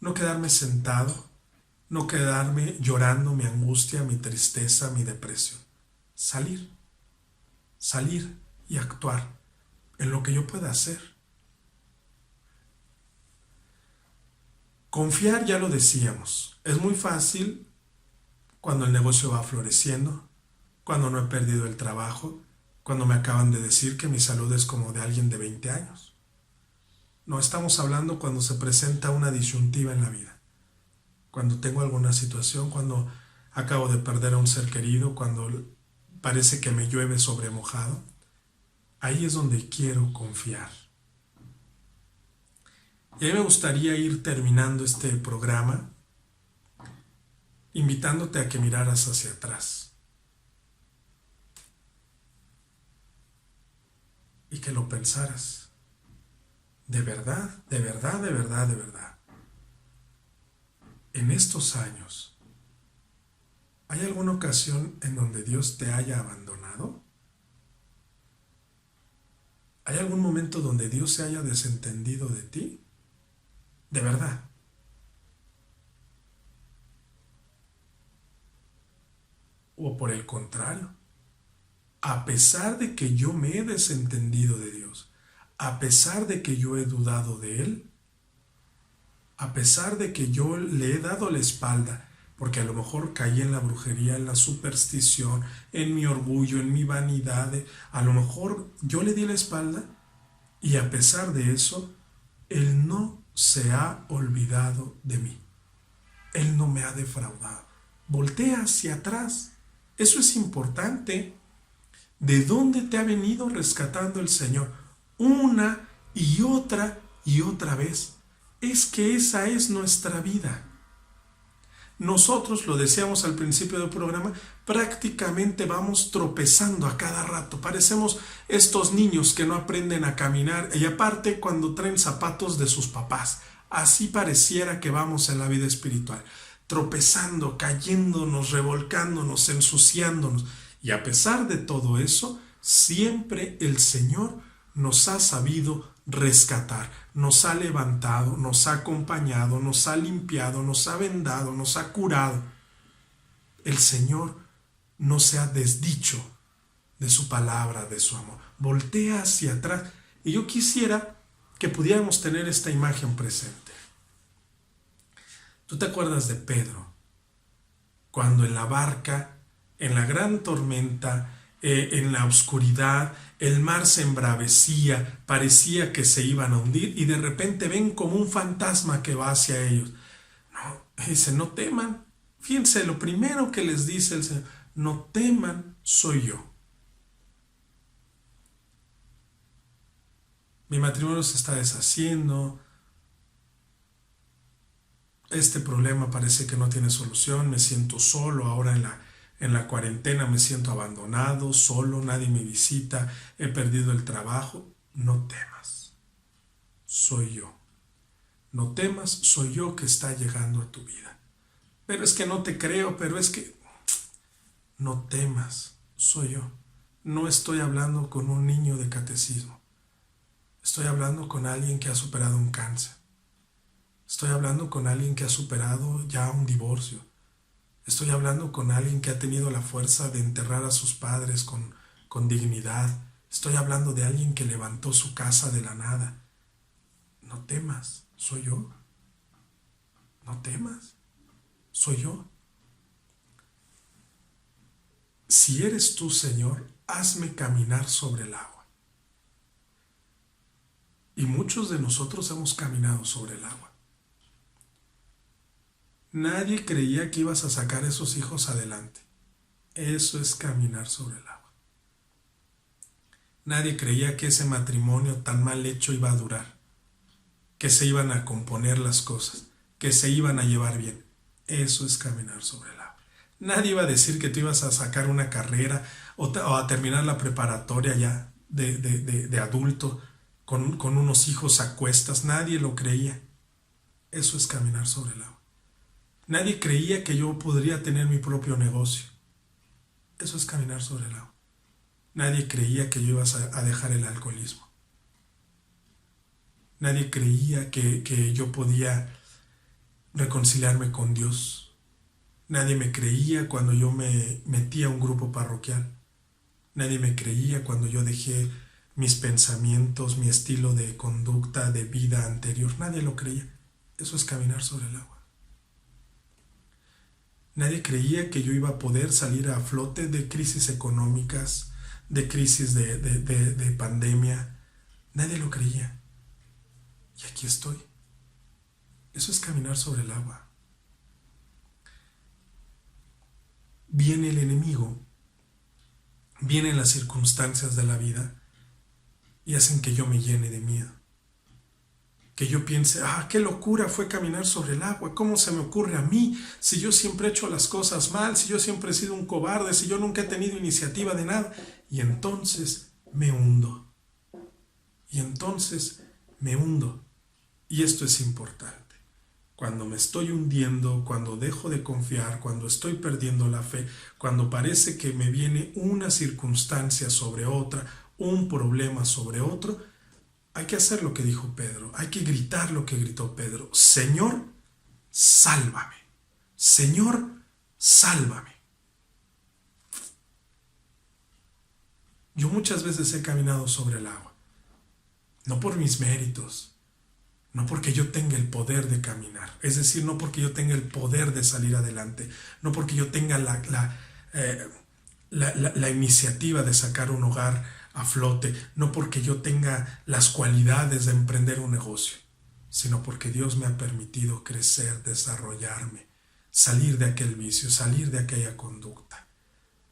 no quedarme sentado, no quedarme llorando mi angustia, mi tristeza, mi depresión. Salir y actuar en lo que yo pueda hacer. Confiar, ya lo decíamos, es muy fácil cuando el negocio va floreciendo, cuando no he perdido el trabajo, cuando me acaban de decir que mi salud es como de alguien de 20 años. No estamos hablando cuando se presenta una disyuntiva en la vida, cuando tengo alguna situación, cuando acabo de perder a un ser querido, cuando parece que me llueve sobre mojado. Ahí es donde quiero confiar. Y a mí me gustaría ir terminando este programa invitándote a que miraras hacia atrás y que lo pensaras. De verdad, de verdad, de verdad, de verdad. En estos años, ¿hay alguna ocasión en donde Dios te haya abandonado? ¿Hay algún momento donde Dios se haya desentendido de ti? De verdad. O por el contrario, a pesar de que yo me he desentendido de Dios, a pesar de que yo he dudado de Él, a pesar de que yo le he dado la espalda, porque a lo mejor caí en la brujería, en la superstición, en mi orgullo, en mi vanidad, a lo mejor yo le di la espalda y a pesar de eso, Él no se ha olvidado de mí. Él no me ha defraudado. Voltea hacia atrás. Eso es importante. ¿De dónde te ha venido rescatando el Señor? Una y otra vez. Es que esa es nuestra vida. Nosotros, lo decíamos al principio del programa, prácticamente vamos tropezando a cada rato. Parecemos estos niños que no aprenden a caminar y aparte cuando traen zapatos de sus papás. Así pareciera que vamos en la vida espiritual, tropezando, cayéndonos, revolcándonos, ensuciándonos. Y a pesar de todo eso, siempre el Señor nos ha sabido rescatar, nos ha levantado, nos ha acompañado, nos ha limpiado, nos ha vendado, nos ha curado. El Señor no se ha desdicho de su palabra, de su amor. Voltea hacia atrás. Y yo quisiera que pudiéramos tener esta imagen presente. ¿Tú te acuerdas de Pedro? Cuando en la barca, en la gran tormenta, en la oscuridad, el mar se embravecía, parecía que se iban a hundir y de repente ven como un fantasma que va hacia ellos. No, dice, no teman. Fíjense, lo primero que les dice el Señor, no teman, soy yo. Mi matrimonio se está deshaciendo. Este problema parece que no tiene solución. Me siento solo ahora en la cuarentena. Me siento abandonado, solo, nadie me visita. He perdido el trabajo. No temas. Soy yo. No temas, soy yo que está llegando a tu vida. Pero es que no te creo, pero es que... No temas, soy yo. No estoy hablando con un niño de catecismo. Estoy hablando con alguien que ha superado un cáncer. Estoy hablando con alguien que ha superado ya un divorcio. Estoy hablando con alguien que ha tenido la fuerza de enterrar a sus padres con dignidad. Estoy hablando de alguien que levantó su casa de la nada. No temas, soy yo. No temas, soy yo. Si eres tú, Señor, hazme caminar sobre el agua. Y muchos de nosotros hemos caminado sobre el agua. Nadie creía que ibas a sacar a esos hijos adelante. Eso es caminar sobre el agua. Nadie creía que ese matrimonio tan mal hecho iba a durar, que se iban a componer las cosas, que se iban a llevar bien. Eso es caminar sobre el agua. Nadie iba a decir que tú ibas a sacar una carrera o a terminar la preparatoria ya de adulto con unos hijos a cuestas. Nadie lo creía. Eso es caminar sobre el agua. Nadie creía que yo podría tener mi propio negocio. Eso es caminar sobre el agua. Nadie creía que yo iba a dejar el alcoholismo. Nadie creía que yo podía reconciliarme con Dios. Nadie me creía cuando yo me metí a un grupo parroquial. Nadie me creía cuando yo dejé mis pensamientos, mi estilo de conducta, de vida anterior. Nadie lo creía. Eso es caminar sobre el agua. Nadie creía que yo iba a poder salir a flote de crisis económicas, de crisis de pandemia. Nadie lo creía. Y aquí estoy. Eso es caminar sobre el agua. Viene el enemigo, vienen las circunstancias de la vida y hacen que yo me llene de miedo. Que yo piense, qué locura fue caminar sobre el agua, ¿cómo se me ocurre a mí? Si yo siempre he hecho las cosas mal, si yo siempre he sido un cobarde, si yo nunca he tenido iniciativa de nada. Y entonces me hundo. Y esto es importante. Cuando me estoy hundiendo, cuando dejo de confiar, cuando estoy perdiendo la fe, cuando parece que me viene una circunstancia sobre otra, un problema sobre otro, hay que hacer lo que dijo Pedro, hay que gritar lo que gritó Pedro. Señor, sálvame. Señor, sálvame. Yo muchas veces he caminado sobre el agua, no por mis méritos, no porque yo tenga el poder de caminar, es decir, no porque yo tenga el poder de salir adelante, no porque yo tenga la iniciativa de sacar un hogar a flote, no porque yo tenga las cualidades de emprender un negocio, sino porque Dios me ha permitido crecer, desarrollarme, salir de aquel vicio, salir de aquella conducta.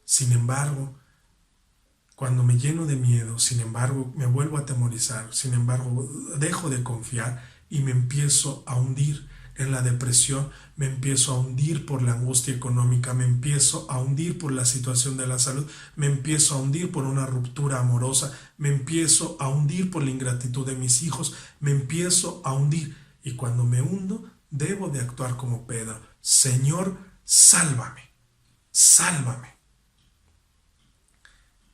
Sin embargo, cuando me lleno de miedo, sin embargo, me vuelvo a atemorizar, sin embargo, dejo de confiar y me empiezo a hundir en la depresión, me empiezo a hundir por la angustia económica, me empiezo a hundir por la situación de la salud, me empiezo a hundir por una ruptura amorosa, me empiezo a hundir por la ingratitud de mis hijos, me empiezo a hundir. Y cuando me hundo, debo de actuar como Pedro. Señor, sálvame, sálvame.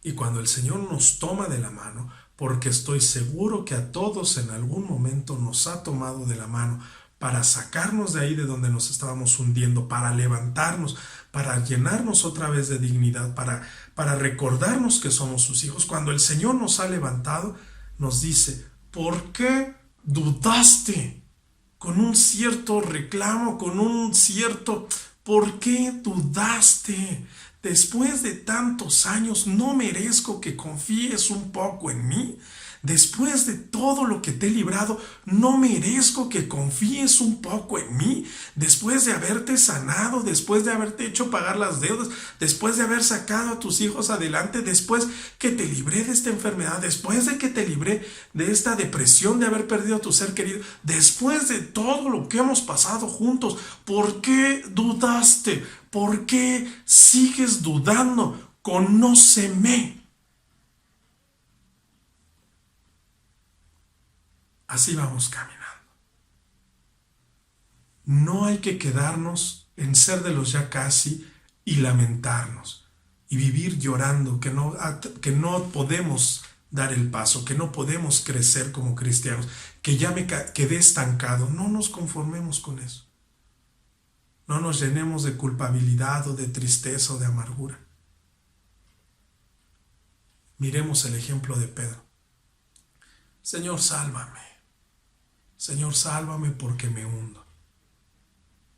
Y cuando el Señor nos toma de la mano, porque estoy seguro que a todos en algún momento nos ha tomado de la mano para sacarnos de ahí de donde nos estábamos hundiendo, para levantarnos, para llenarnos otra vez de dignidad, para recordarnos que somos sus hijos. Cuando el Señor nos ha levantado, nos dice, ¿por qué dudaste? Con un cierto reclamo, con un cierto, ¿por qué dudaste? Después de tantos años, ¿no merezco que confíes un poco en mí? Después de todo lo que te he librado, ¿no merezco que confíes un poco en mí? Después de haberte sanado, después de haberte hecho pagar las deudas, después de haber sacado a tus hijos adelante, después que te libré de esta enfermedad, después de que te libré de esta depresión de haber perdido a tu ser querido, después de todo lo que hemos pasado juntos, ¿por qué dudaste? ¿Por qué sigues dudando? Conóceme. Así vamos caminando. No hay que quedarnos en ser de los ya casi y lamentarnos y vivir llorando que no podemos dar el paso, que no podemos crecer como cristianos, que ya me quedé estancado. No nos conformemos con eso. No nos llenemos de culpabilidad o de tristeza o de amargura. Miremos el ejemplo de Pedro. Señor, sálvame. Señor, sálvame porque me hundo.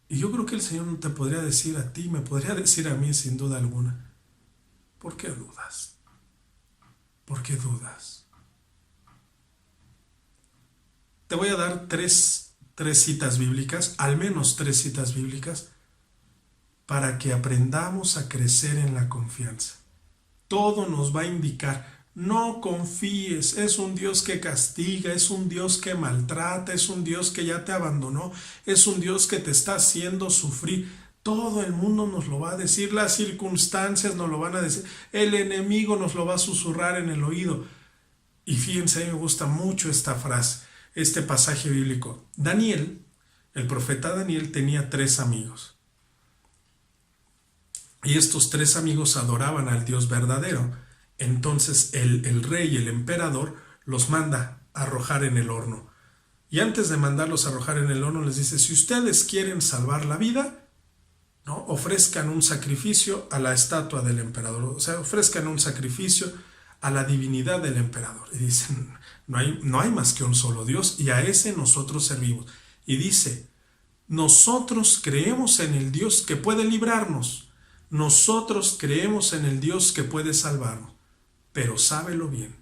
Y yo creo que el Señor no te podría decir a ti, me podría decir a mí sin duda alguna, ¿por qué dudas? ¿Por qué dudas? Te voy a dar tres citas bíblicas, al menos 3 citas bíblicas, para que aprendamos a crecer en la confianza. Todo nos va a indicar. No confíes, es un Dios que castiga, es un Dios que maltrata, es un Dios que ya te abandonó, es un Dios que te está haciendo sufrir. Todo el mundo nos lo va a decir, las circunstancias nos lo van a decir, el enemigo nos lo va a susurrar en el oído. Y fíjense, a mí me gusta mucho esta frase, este pasaje bíblico. Daniel, el profeta Daniel, tenía 3 amigos. Y estos 3 amigos adoraban al Dios verdadero. Entonces el rey, el emperador, los manda a arrojar en el horno. Y antes de mandarlos a arrojar en el horno les dice, si ustedes quieren salvar la vida, ¿no?, ofrezcan un sacrificio a la estatua del emperador. O sea, ofrezcan un sacrificio a la divinidad del emperador. Y dicen, no hay más que un solo Dios y a ese nosotros servimos. Y dice, nosotros creemos en el Dios que puede librarnos. Nosotros creemos en el Dios que puede salvarnos. Pero sábelo bien,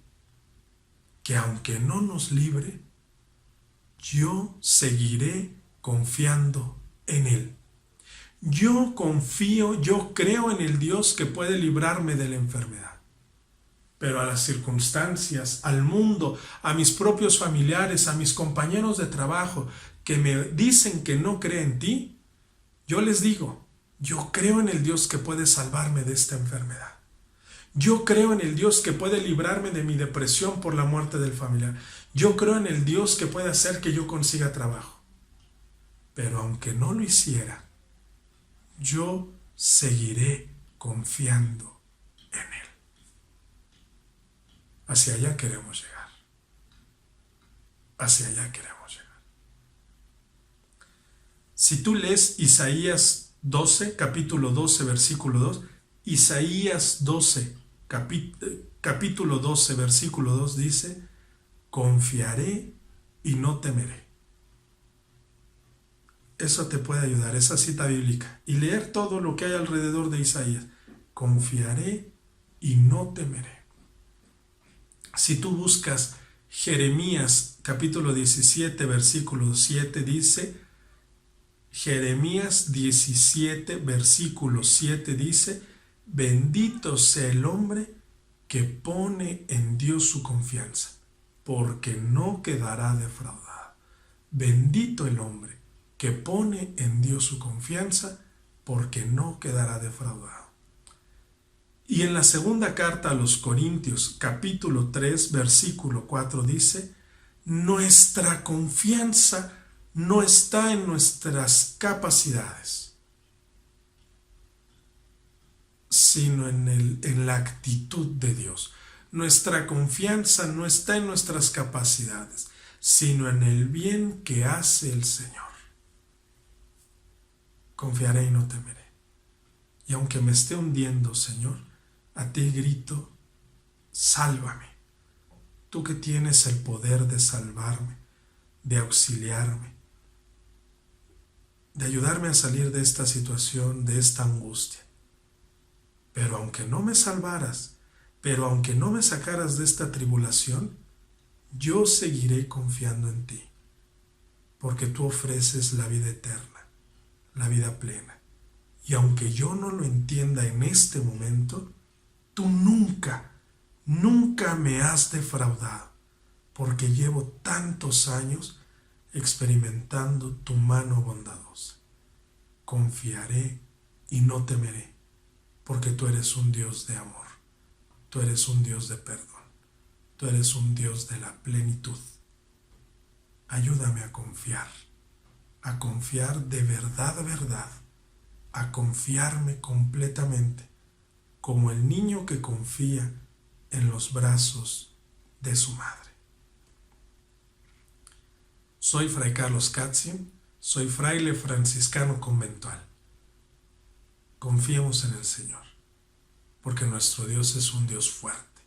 que aunque no nos libre, yo seguiré confiando en Él. Yo confío, yo creo en el Dios que puede librarme de la enfermedad. Pero a las circunstancias, al mundo, a mis propios familiares, a mis compañeros de trabajo que me dicen que no creen en ti, yo les digo, yo creo en el Dios que puede salvarme de esta enfermedad. Yo creo en el Dios que puede librarme de mi depresión por la muerte del familiar. Yo creo en el Dios que puede hacer que yo consiga trabajo. Pero aunque no lo hiciera, yo seguiré confiando en Él. Hacia allá queremos llegar. Hacia allá queremos llegar. Si tú lees Isaías 12, capítulo 12, versículo 2, Isaías 12, capítulo 12, versículo 2 dice, confiaré y no temeré. Eso te puede ayudar, esa cita bíblica, y leer todo lo que hay alrededor de Isaías. Confiaré y no temeré. Si tú buscas Jeremías, capítulo 17, versículo 7, dice, Jeremías 17, versículo 7 dice, bendito sea el hombre que pone en Dios su confianza, porque no quedará defraudado. Bendito el hombre que pone en Dios su confianza, porque no quedará defraudado. Y en la segunda carta a los Corintios, capítulo 3, versículo 4 dice, nuestra confianza no está en nuestras capacidades, sino en la actitud de Dios. Nuestra confianza no está en nuestras capacidades, sino en el bien que hace el Señor. Confiaré y no temeré. Y aunque me esté hundiendo, Señor, a ti grito, sálvame. Tú que tienes el poder de salvarme, de auxiliarme, de ayudarme a salir de esta situación, de esta angustia. Pero aunque no me salvaras, pero aunque no me sacaras de esta tribulación, yo seguiré confiando en ti, porque tú ofreces la vida eterna, la vida plena. Y aunque yo no lo entienda en este momento, tú nunca me has defraudado, porque llevo tantos años experimentando tu mano bondadosa. Confiaré y no temeré, porque tú eres un Dios de amor, tú eres un Dios de perdón, tú eres un Dios de la plenitud. Ayúdame a confiar de verdad, a confiarme completamente, como el niño que confía en los brazos de su madre. Soy Fray Carlos Katzin, soy fraile franciscano conventual. Confiemos en el Señor, porque nuestro Dios es un Dios fuerte,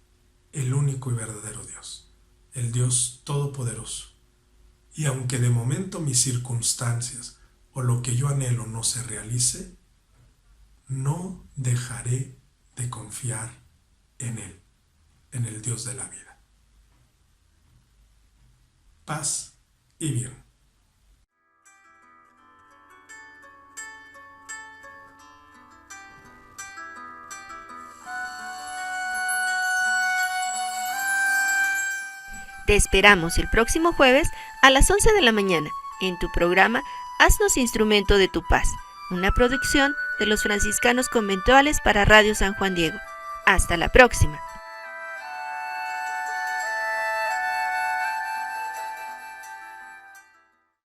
el único y verdadero Dios, el Dios todopoderoso. Y aunque de momento mis circunstancias o lo que yo anhelo no se realice, no dejaré de confiar en Él, en el Dios de la vida. Paz y bien. Te esperamos el próximo jueves a las 11 de la mañana en tu programa Haznos Instrumento de tu Paz, una producción de los franciscanos conventuales para Radio San Juan Diego. Hasta la próxima.